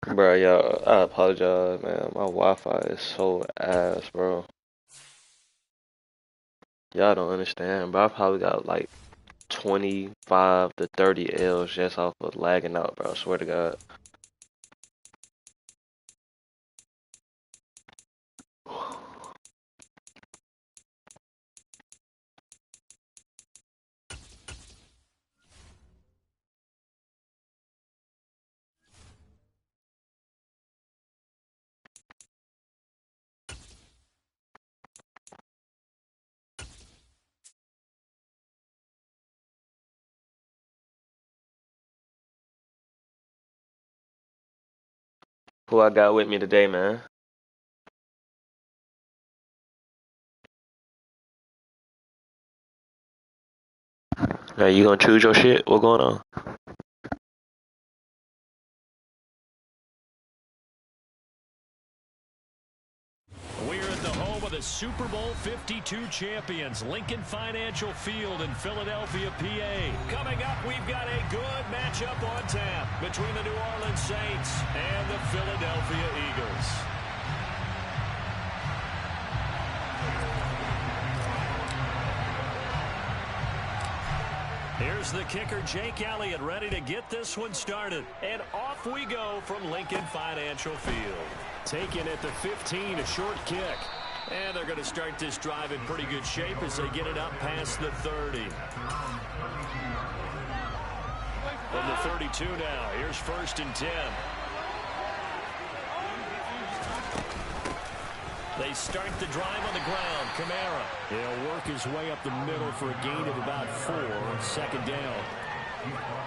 Bro, yo, I apologize, man. My Wi-Fi is so ass, bro. Y'all don't understand, bro. I probably got like 25 to 30 L's just off of lagging out, bro. I swear to God. Who I got with me today, man? Hey, you gonna choose your shit? What going on? We're at the home of the Super Bowl 52 champions, Lincoln Financial Field in Philadelphia, PA. Coming up, we've got a good matchup on tap between the New Orleans Saints and the Philadelphia Eagles. Here's the kicker, Jake Elliott, ready to get this one started. And off we go from Lincoln Financial Field. Taken at the 15, a short kick. And they're going to start this drive in pretty good shape as they get it up past the 30. From the 32 now, here's 1st and 10. They start the drive on the ground. Kamara. He'll work his way up the middle for a gain of about 4 on 2nd down.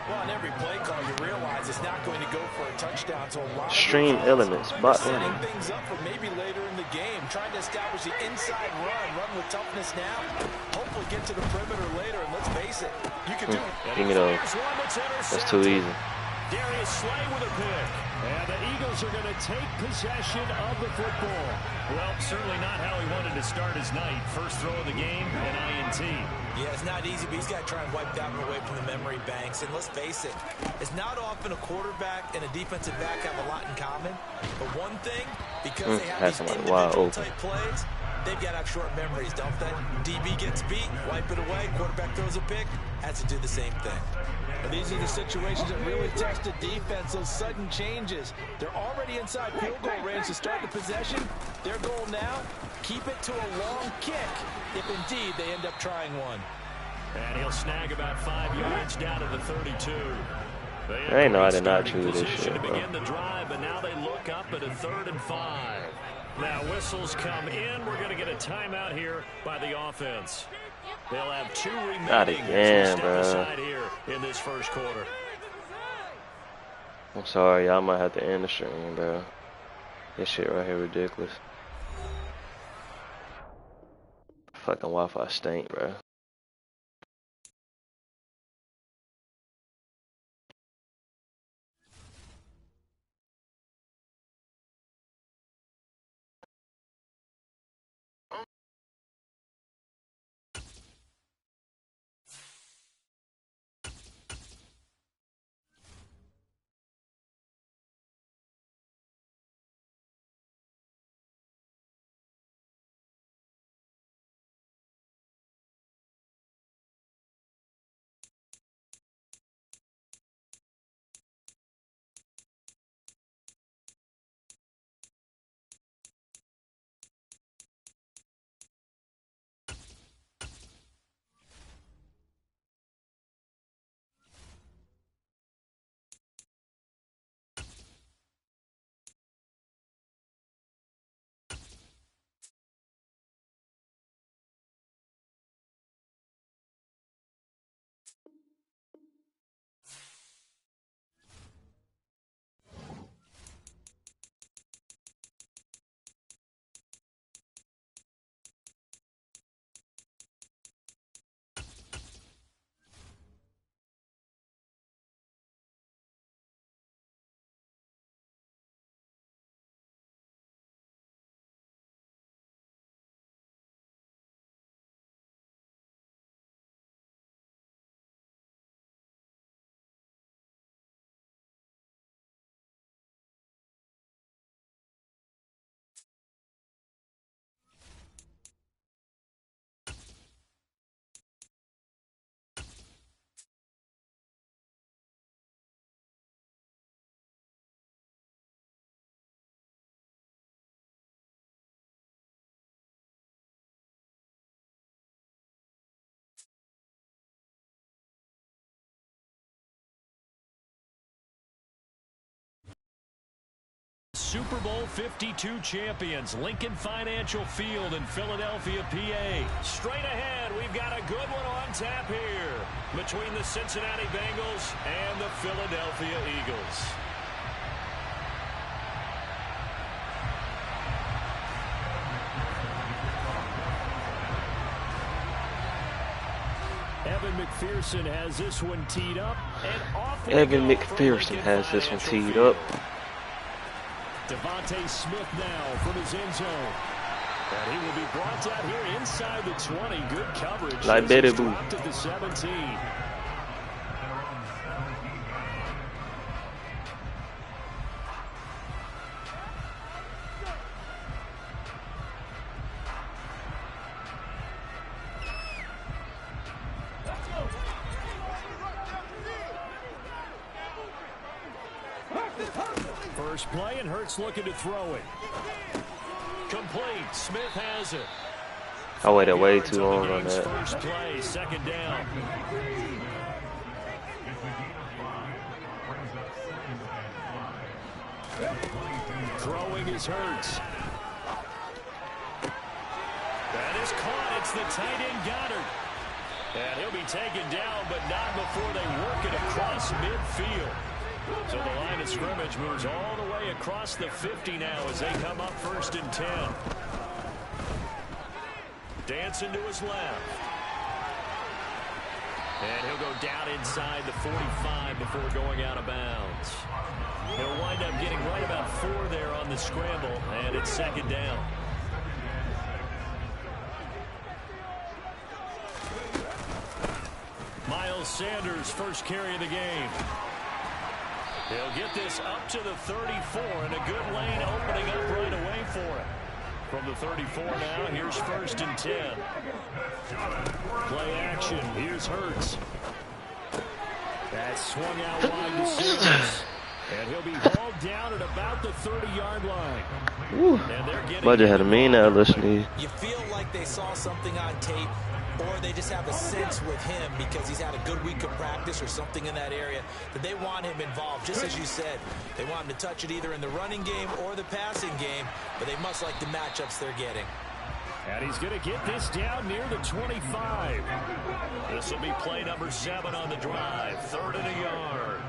Well, on every play call, you realize it's not going to go for a touchdown. So a lot Stream of elements, they're bot setting in. things up for maybe later in the game, trying to establish the inside run with toughness now. Hopefully get to the perimeter later, and let's face it, you can do it. Give me those. That's too easy. Darius Slay with a pick. And the Eagles are going to take possession of the football. Well, certainly not how he wanted to start his night. First throw of the game, an INT. Yeah, it's not easy, but he's got to try and wipe that one away from the memory banks. And let's face it, it's not often a quarterback and a defensive back have a lot in common. But one thing, because they have these individual type plays, they've got to have short memories, don't they? DB gets beat, wipe it away, quarterback throws a pick, has to do the same thing. But these are the situations that really test the defense, those sudden changes. They're already inside field goal range to start the possession. Their goal now, keep it to a long kick, if indeed they end up trying one. And he'll snag about 5 yards down to the 32. I ain't know I did not choose this shit, to bro. begin the drive, but now they look up at a 3rd and 5. Now whistles come in. We're going to get a timeout here by the offense. They'll have 2 remaining Not again, bro. here in this first quarter. I'm sorry, y'all might have to end the stream, bro. This shit right here ridiculous. Fucking Wi-Fi stink, bro. Super Bowl 52 champions, Lincoln Financial Field in Philadelphia, PA. Straight ahead, we've got a good one on tap here between the Cincinnati Bengals and the Philadelphia Eagles. Evan McPherson has this one teed up. Evan McPherson has this one teed up. Devontae Smith now from his end zone. And he will be brought down here inside the 20. Good coverage. Like Betty Boo. Dropped at the 17. First play, and Hurts looking to throw it. Complete. Smith has it. I waited way too long on that. First play, second down. Throwing is Hurts. That is caught. It's the tight end Goddard. And he'll be taken down, but not before they work it across midfield. So the line of scrimmage moves all the way across the 50 now as they come up 1st and 10. Dancing to his left. And he'll go down inside the 45 before going out of bounds. He'll wind up getting right about 4 there on the scramble, and it's second down. Miles Sanders, first carry of the game. He'll get this up to the 34, and a good lane opening up right away for him. From the 34 now, here's 1st and 10. Play action, here's Hurts. That swung out wide to Sanders. And he'll be hauled down at about the 30-yard line. And they're getting... Budget had a mean out listening. You feel like they saw something on tape, or they just have a sense with him because he's had a good week of practice or something in that area that they want him involved. Just as you said, they want him to touch it either in the running game or the passing game, but they must like the matchups they're getting. And he's going to get this down near the 25. This will be play number 7 on the drive. 3rd and a yard.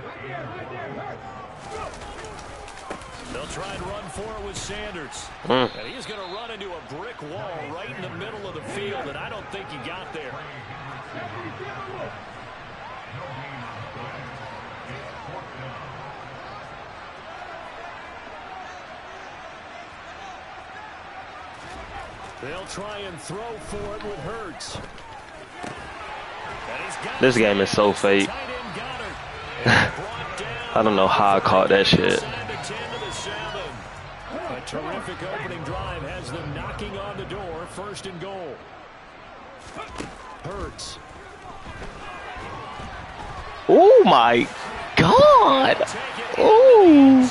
They'll try and run for it with Sanders. And he's going to run into a brick wall right in the middle of the field, and I don't think he got there. They'll try and throw for it with Hurts. This game is so fake. I don't know how I caught that shit. A terrific opening drive has them knocking on the door. 1st and goal. Hurts. Oh my God! Oh.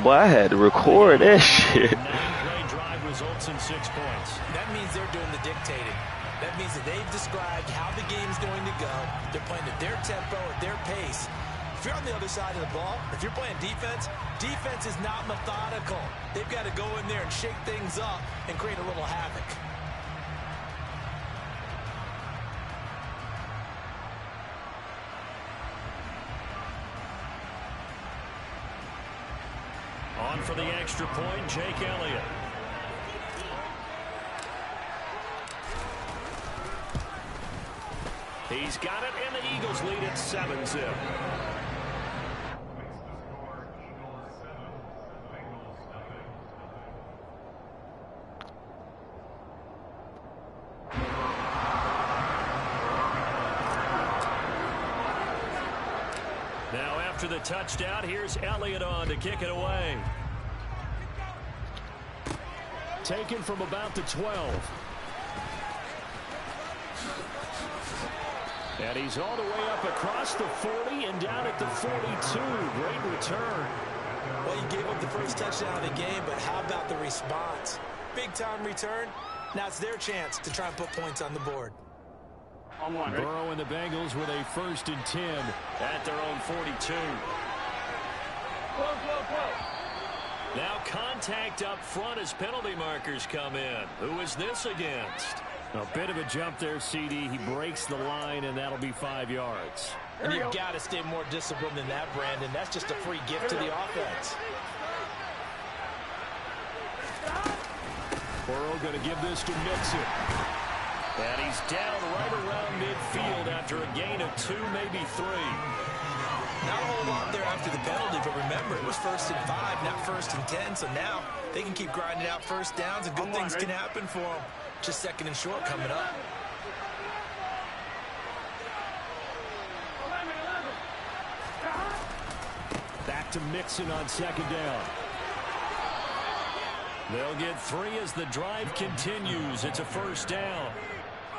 Boy, I had to record that shit. Drive results in 6 points. That means they're doing the dictating. That means that they've described how the game's going to go. They're playing at their tempo, at their pace. If you're on the other side of the ball, if you're playing defense, defense is not methodical. They've got to go in there and shake things up and create a little havoc. On for the extra point, Jake Elliott. He's got it, and the Eagles lead at 7-0. Now after the touchdown, here's Elliott on to kick it away. Taken from about the 12. And he's all the way up across the 40 and down at the 42. Great return. Well, you gave up the first touchdown of the game, but how about the response? Big-time return. Now it's their chance to try and put points on the board. Burrow and the Bengals with a 1st and 10 at their own 42. Now contact up front as penalty markers come in. Who is this against? A bit of a jump there, CD. He breaks the line, and that'll be 5 yards. And you've got to stay more disciplined than that, Brandon. That's just a free gift to the offense. Burrow going to give this to Mixon. And he's down right around midfield after a gain of 2, maybe 3. Not a whole lot there after the penalty, but remember, it was 1st and 5, not 1st and 10. So now they can keep grinding out first downs, and good things can happen for them. Just 2nd and short coming up. Back to Mixon on 2nd down. They'll get 3 as the drive continues. It's a 1st down.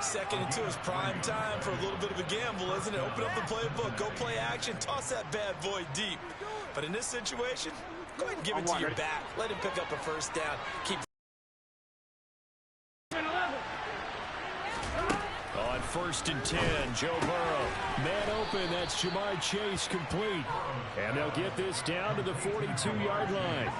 2nd and 2 is prime time for a little bit of a gamble, isn't it? Open up the playbook, go play action, toss that bad boy deep. But in this situation, go ahead and give it to your back. Let him pick up a 1st down. Keep on 1st and 10, Joe Burrow. Man open, that's Jamar Chase complete. And they'll get this down to the 42-yard line.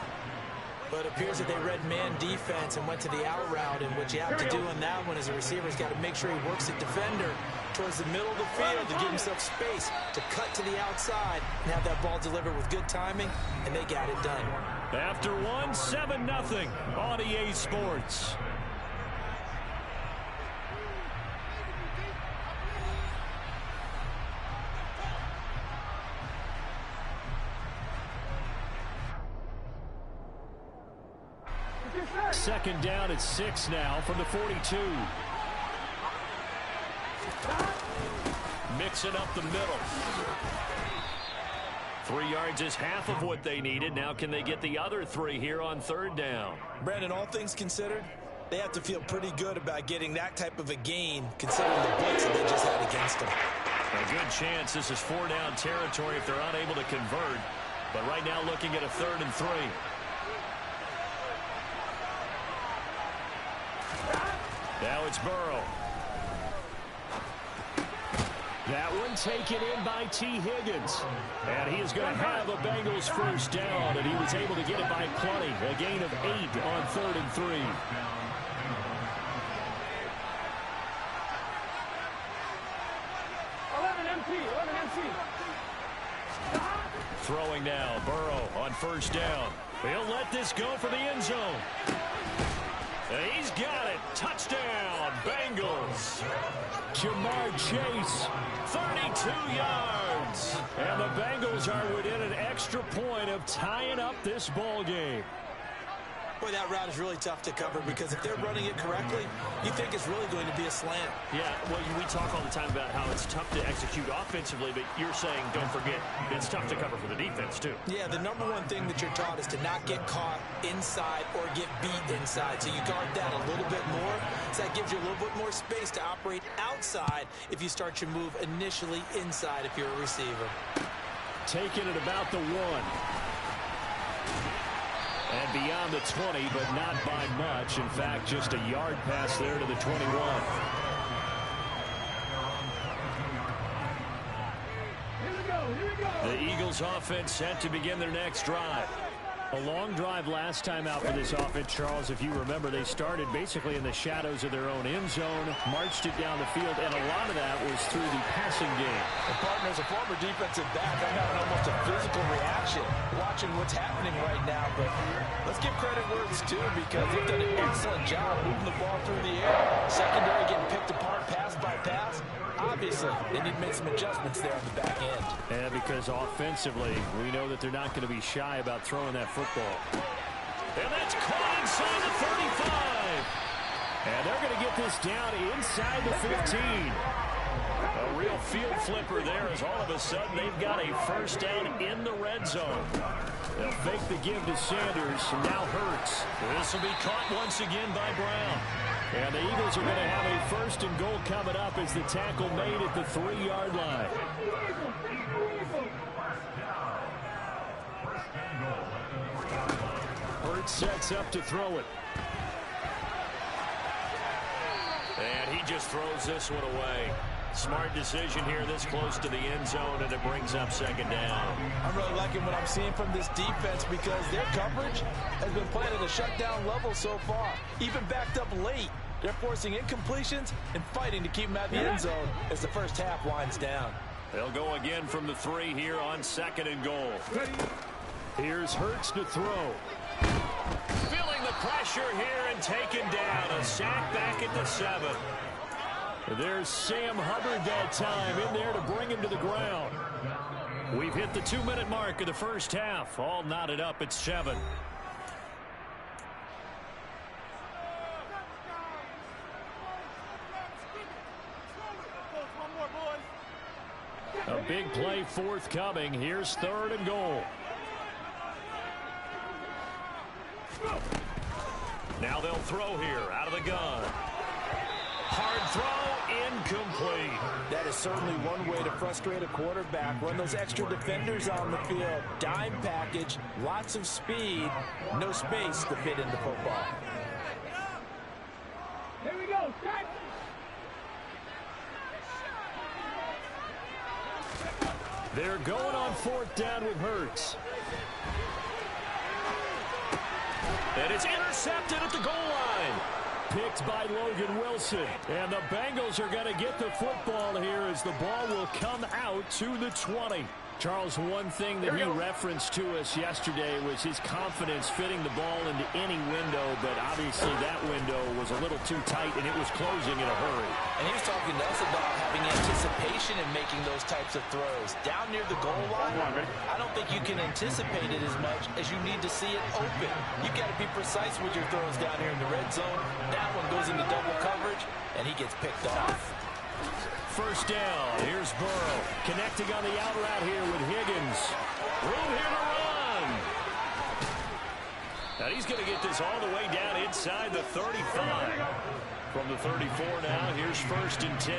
But it appears that they read man defense and went to the out route, and what you have to do on that one as a receiver's got to make sure he works the defender towards the middle of the field to give himself space to cut to the outside and have that ball delivered with good timing, and they got it done. After 1, 7-0 on EA Sports. Second down at 6 now from the 42. Mixing up the middle. 3 yards is half of what they needed. Now can they get the other 3 here on 3rd down? Brandon, all things considered, they have to feel pretty good about getting that type of a gain considering the blitz that they just had against them. A good chance this is 4-down territory if they're unable to convert. But right now looking at a 3rd and 3. Now it's Burrow. That one taken in by T. Higgins. And he is going to have a Bengals 1st down, and he was able to get it by plenty. A gain of 8 on 3rd and 3. 11 empty. Throwing now, Burrow on 1st down. He'll let this go for the end zone. He's got it. Touchdown, Bengals. Jamar Chase, 32 yards. And the Bengals are within an extra point of tying up this ball game. Boy, that route is really tough to cover because if they're running it correctly, you think it's really going to be a slant. Yeah, well, we talk all the time about how it's tough to execute offensively, but you're saying, don't forget, it's tough to cover for the defense, too. Yeah, the number one thing that you're taught is to not get caught inside or get beat inside. So you guard that a little bit more. So that gives you a little bit more space to operate outside if you start your move initially inside if you're a receiver. Taking it about the 1. And beyond the 20, but not by much. In fact, just a yard pass there to the 21. The Eagles offense set to begin their next drive. A long drive last time out for this offense, Charles. If you remember, they started basically in the shadows of their own end zone, marched it down the field, and a lot of that was through the passing game. And partner, as a former defensive back, I'm having almost a physical reaction watching what's happening right now. But let's give credit where it's due because they've done an excellent job moving the ball through the air. Secondary getting picked apart pass by pass. Obviously, they need to make some adjustments there on the back end. And because offensively, we know that they're not going to be shy about throwing that football. And that's caught inside the 35. And they're going to get this down inside the 15. A real field flipper there as all of a sudden they've got a 1st down in the red zone. They'll fake the give to Sanders. Now Hurts. This will be caught once again by Brown. And the Eagles are going to have a 1st and goal coming up as the tackle made at the 3-yard line. Hurts sets up to throw it. And he just throws this one away. Smart decision here this close to the end zone, and it brings up second down. I'm really liking what I'm seeing from this defense because their coverage has been playing at a shutdown level so far. Even backed up late, they're forcing incompletions and fighting to keep them at the end zone as the first half winds down. They'll go again from the 3 here on 2nd and goal. Here's Hurts to throw. Feeling the pressure here and taken down. A sack back at the 7. There's Sam Hubbard that time in there to bring him to the ground. We've hit the 2-minute mark of the first half. All knotted up at 7. A big play forthcoming. Here's 3rd and goal. Now they'll throw here out of the gun. Hard throw, incomplete. That is certainly one way to frustrate a quarterback. Run those extra defenders on the field. Dime package, lots of speed, no space to fit into football. Here we go. Start. They're going on 4th down with Hurts. And it's intercepted at the goal line. Picked by Logan Wilson. And the Bengals are going to get the football here as the ball will come out to the 20. Charles, one thing that he referenced to us yesterday was his confidence fitting the ball into any window, but obviously that window was a little too tight and it was closing in a hurry. And he was talking to us about having anticipation in making those types of throws. Down near the goal line, I don't think you can anticipate it as much as you need to see it open. You've got to be precise with your throws down here in the red zone. That one goes into double coverage, and he gets picked off. First down. Here's Burrow. Connecting on the out route here with Higgins. Room here to run. Now he's going to get this all the way down inside the 35. From the 34 now, here's 1st and 10.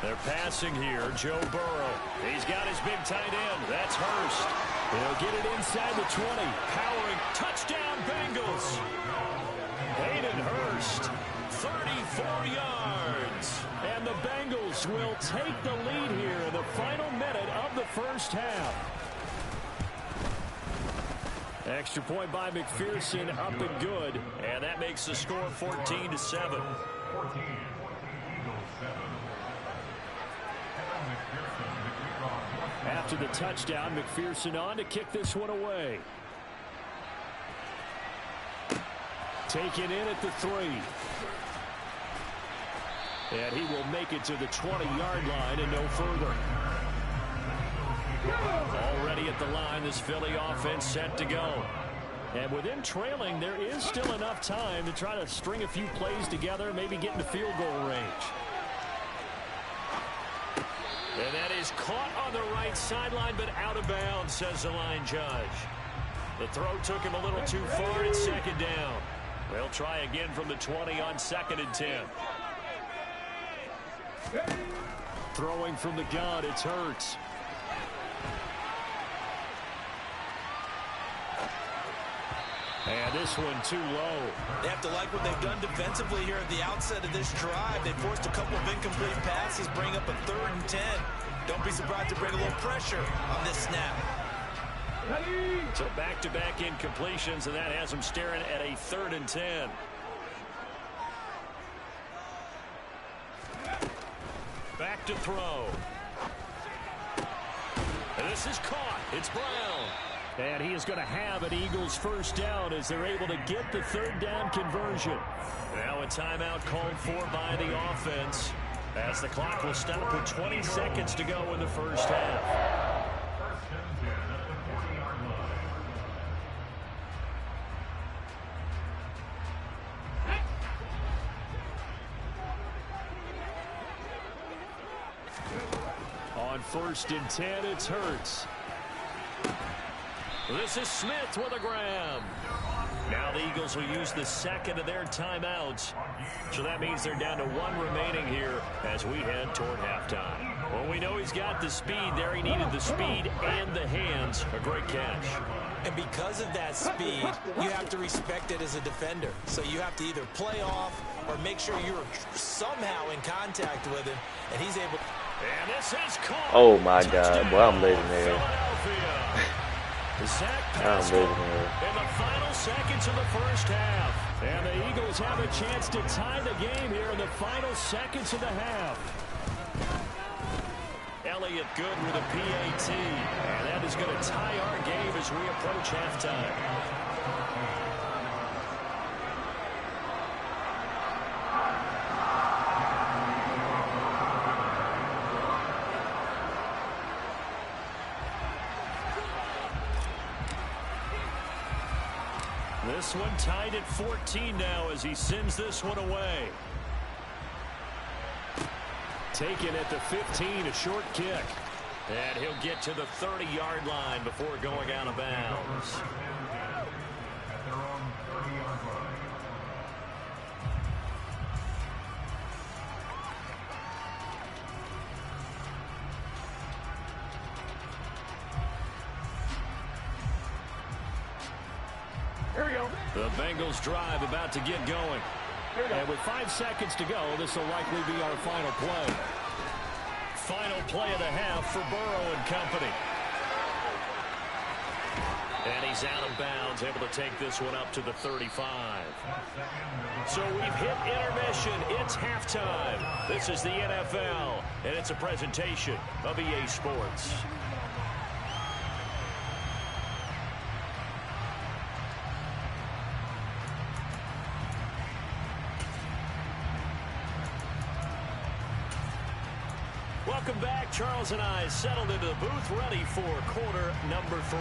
They're passing here. Joe Burrow. He's got his big tight end. That's Hurst. He'll get it inside the 20. Powering. Touchdown, Bengals. Hayden Hurst. 34 yards. And the Bengals will take the lead here in the final minute of the first half. Extra point by McPherson, up and good. And that makes the score 14-7. After the touchdown, McPherson on to kick this one away. Taken in at the 3. And he will make it to the 20-yard line and no further. Already at the line, this Philly offense set to go. And with them trailing, there is still enough time to try to string a few plays together, maybe get into field goal range. And that is caught on the right sideline, but out of bounds, says the line judge. The throw took him a little too far. It's 2nd down. They'll try again from the 20 on 2nd and 10. Throwing from the gun, it's Hurts. And this one too low. They have to like what they've done defensively here at the outset of this drive. They forced a couple of incomplete passes, bring up a 3rd and 10. Don't be surprised to bring a little pressure on this snap. So back-to-back incompletions, and that has them staring at a 3rd and 10. Back to throw. And this is caught. It's Brown. And he is going to have an Eagles first down as they're able to get the 3rd down conversion. Now a timeout called for by the offense as the clock will stop with 20 seconds to go in the first half. On 1st and 10, it's Hurts. This is Smith with a grab. Now the Eagles will use the 2nd of their timeouts. So that means they're down to 1 remaining here as we head toward halftime. Well, we know he's got the speed there. He needed the speed and the hands. A great catch. And because of that speed, you have to respect it as a defender. So you have to either play off or make sure you're somehow in contact with him, and he's able. And this is caught. Oh my God, boy, I'm legendary. Zach I'm Pascal legendary. in the final seconds of the first half. And the Eagles have a chance to tie the game here in the final seconds of the half. Elliott good with a PAT. And that is going to tie our game as we approach halftime. This one tied at 14 now as he sends this one away. Taken at the 15, a short kick. And he'll get to the 30-yard line before going out of bounds. Here we go. The Bengals drive about to get going. And with 5 seconds to go, this will likely be our final play. Final play of the half for Burrow and company. And he's out of bounds, able to take this one up to the 35. So we've hit intermission. It's halftime. This is the NFL, and it's a presentation of EA Sports. Welcome back. Charles and I settled into the booth, ready for quarter number 3.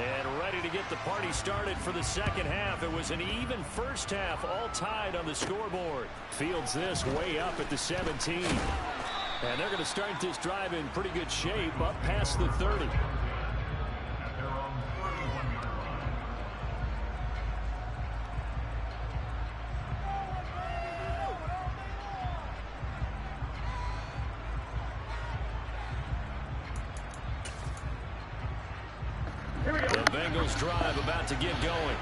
And ready to get the party started for the second half. It was an even first half, all tied on the scoreboard. Fields this way up at the 17. And they're going to start this drive in pretty good shape, up past the 30. Drive about to get going.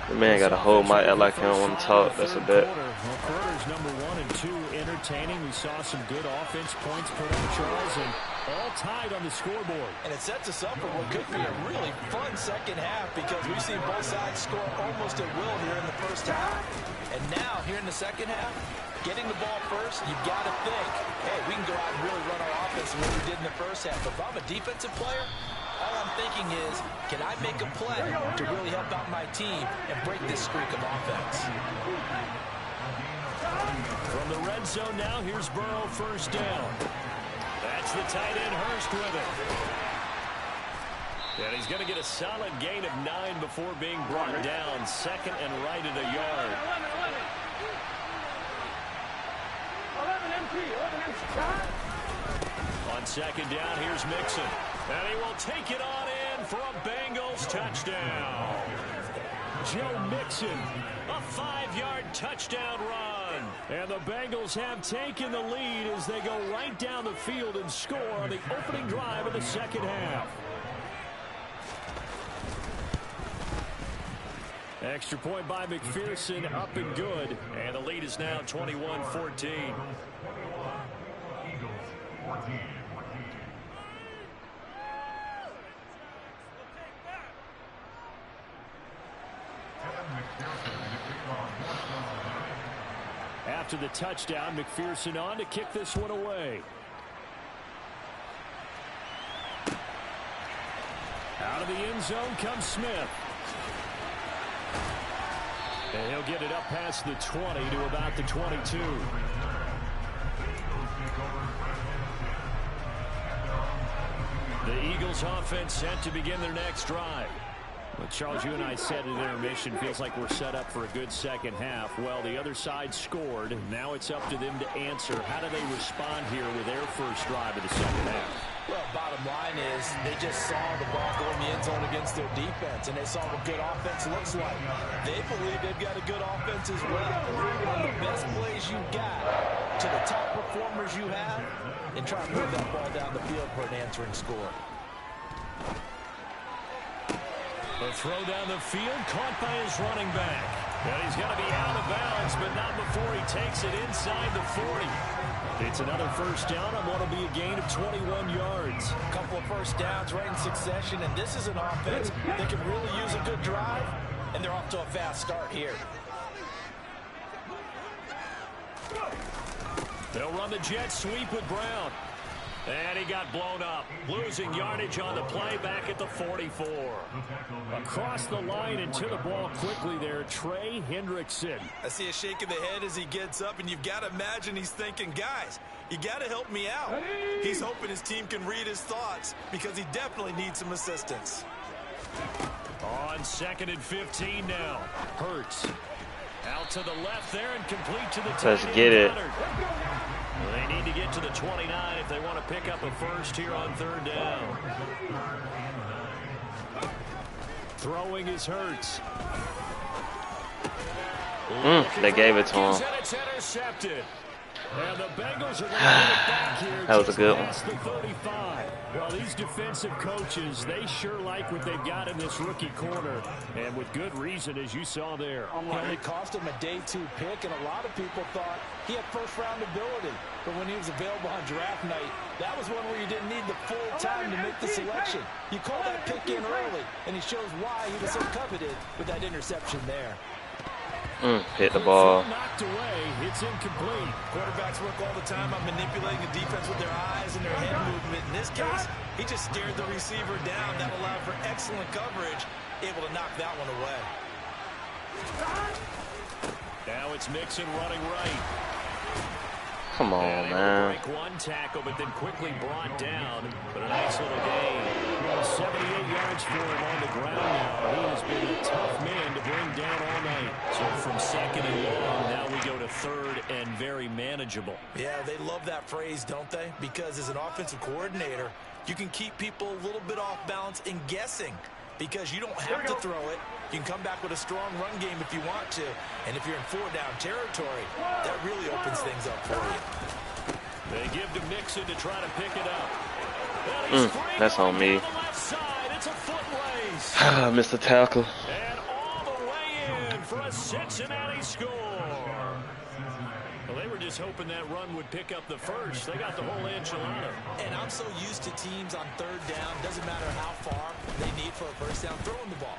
The man got to hold my act like he don't want to talk. That's a bet. Well, quarters number 1 and 2 entertaining. We saw some good offense points put up, Charles, and all tied on the scoreboard. And it sets us up for what could be a really fun second half because we've seen both sides score almost at will here in the first half. And now, here in the second half, getting the ball first, you've got to think, hey, we can go out and really run our offense the way we did in the first half. But if I'm a defensive player, all I'm thinking is, can I make a play to really help out my team and break this streak of offense? From the red zone now, here's Burrow, first down. That's the tight end, Hurst, with it. And he's going to get a solid gain of 9 before being brought down. Second and right at a yard. 11 empty. On second down, here's Mixon. And he will take it on in for a Bengals touchdown. Joe Mixon, a 5-yard touchdown run. And the Bengals have taken the lead as they go right down the field and score on the opening drive of the second half. Extra point by McPherson, up and good. And the lead is now 21-14. After the touchdown, McPherson on to kick this one away. Out of the end zone comes Smith. And he'll get it up past the 20 to about the 22. The Eagles offense set to begin their next drive. Well, Charles, you and I said at intermission, feels like we're set up for a good second half. Well, the other side scored. Now it's up to them to answer. How do they respond here with their first drive of the second half? Well, bottom line is they just saw the ball go in the end zone against their defense, and they saw what good offense looks like. They believe they've got a good offense as well. Run the best plays you got to the top performers you have, and try to move that ball down the field for an answering score. The throw down the field, caught by his running back. And he's going to be out of bounds, but not before he takes it inside the 40. It's another first down on what will be a gain of 21 yards. A couple of first downs right in succession, and this is an offense that can really use a good drive, and they're off to a fast start here. They'll run the jet sweep with Brown. And he got blown up, losing yardage on the play back at the 44. Across the line and to the ball quickly there, Trey Hendrickson. I see a shake of the head as he gets up, and you've got to imagine he's thinking, guys, you got to help me out. He's hoping his team can read his thoughts because he definitely needs some assistance. On 2nd and 15 now. Hurts. Out to the left there and complete to the tight end. Let's get it. They need to get to the 29 if they want to pick up a first here on 3rd down. Throwing is Hurts. They gave it to him. And it's intercepted. And the Bengals are going to get it back here. That was a good one. The 35. Well, these defensive coaches, they sure like what they've got in this rookie corner. And with good reason, as you saw there. It cost him a day 2 pick, and a lot of people thought he had first-round ability. But when he was available on draft night, that was one where you didn't need the full time to make the selection. You call that pick in early, and he shows why he was so coveted with that interception there. Hit the ball. Knocked away. It's incomplete. Quarterbacks work all the time on manipulating the defense with their eyes and their head movement. In this case, he just stared the receiver down. That allowed for excellent coverage, able to knock that one away. Now it's Mixon running right. Come on, man. Break one tackle, but then quickly brought down. But a nice little gain. 78 yards for him on the ground now. He has been a tough man to bring down all night. So from 2nd and long, now we go to 3rd and very manageable. Yeah, they love that phrase, don't they? Because as an offensive coordinator, you can keep people a little bit off balance and guessing. Because you don't have to throw it. You can come back with a strong run game if you want to. And if you're in 4-down territory, that really opens things up for you. They give to Mixon to try to pick it up. That's on me. It's a foot race. I missed the tackle. And all the way in for a Cincinnati score. Well, they were just hoping that run would pick up the first. They got the whole enchilada. And I'm so used to teams on 3rd down, doesn't matter how far they need for a first down, throwing the ball.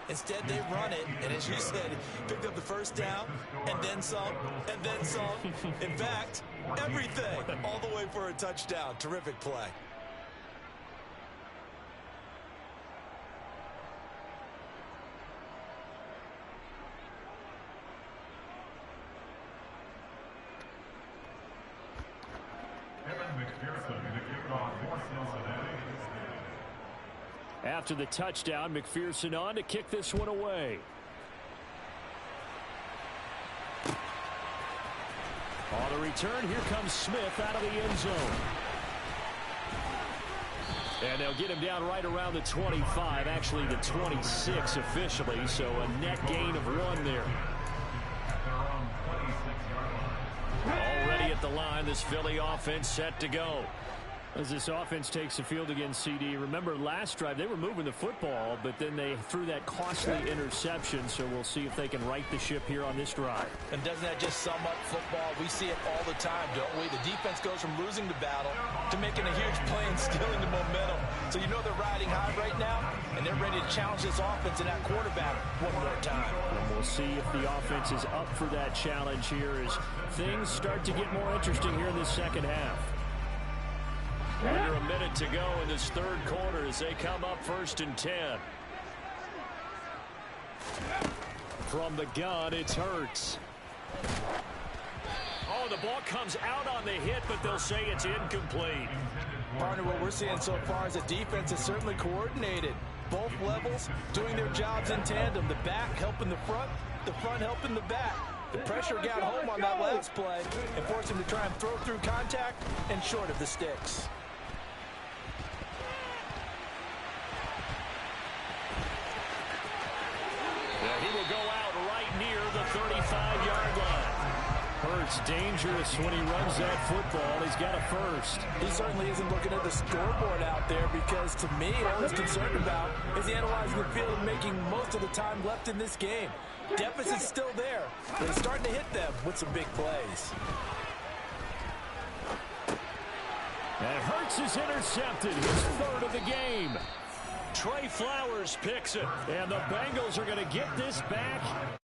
Instead, they run it, and as you said, picked up the first down, and then some, and then some. In fact, everything, all the way for a touchdown. Terrific play. After the touchdown, McPherson on to kick this one away. On the return, here comes Smith out of the end zone. And they'll get him down right around the 25, actually the 26 officially, so a net gain of 1 there. Already at the line, this Philly offense set to go. As this offense takes the field against CD, remember last drive they were moving the football, but then they threw that costly interception, so we'll see if they can right the ship here on this drive. And doesn't that just sum up football? We see it all the time, don't we? The defense goes from losing the battle to making a huge play and stealing the momentum. So you know they're riding high right now, and they're ready to challenge this offense and that quarterback one more time. And we'll see if the offense is up for that challenge here as things start to get more interesting here in this second half. Under a minute to go in this 3rd quarter as they come up 1st and 10. From the gun, it's Hurts. Oh, the ball comes out on the hit, but they'll say it's incomplete. Partner, what we're seeing so far is the defense is certainly coordinated. Both levels doing their jobs in tandem. The back helping the front helping the back. The pressure got home on that last play and forced him to try and throw through contact and short of the sticks. Hurts dangerous when he runs that football. He's got a first. He certainly isn't looking at the scoreboard out there because, to me, all he's concerned about is analyzing the field and making most of the time left in this game. Deficit's still there, but he's starting to hit them with some big plays. And Hurts is intercepted. His third of the game. Trey Flowers picks it. And the Bengals are going to get this back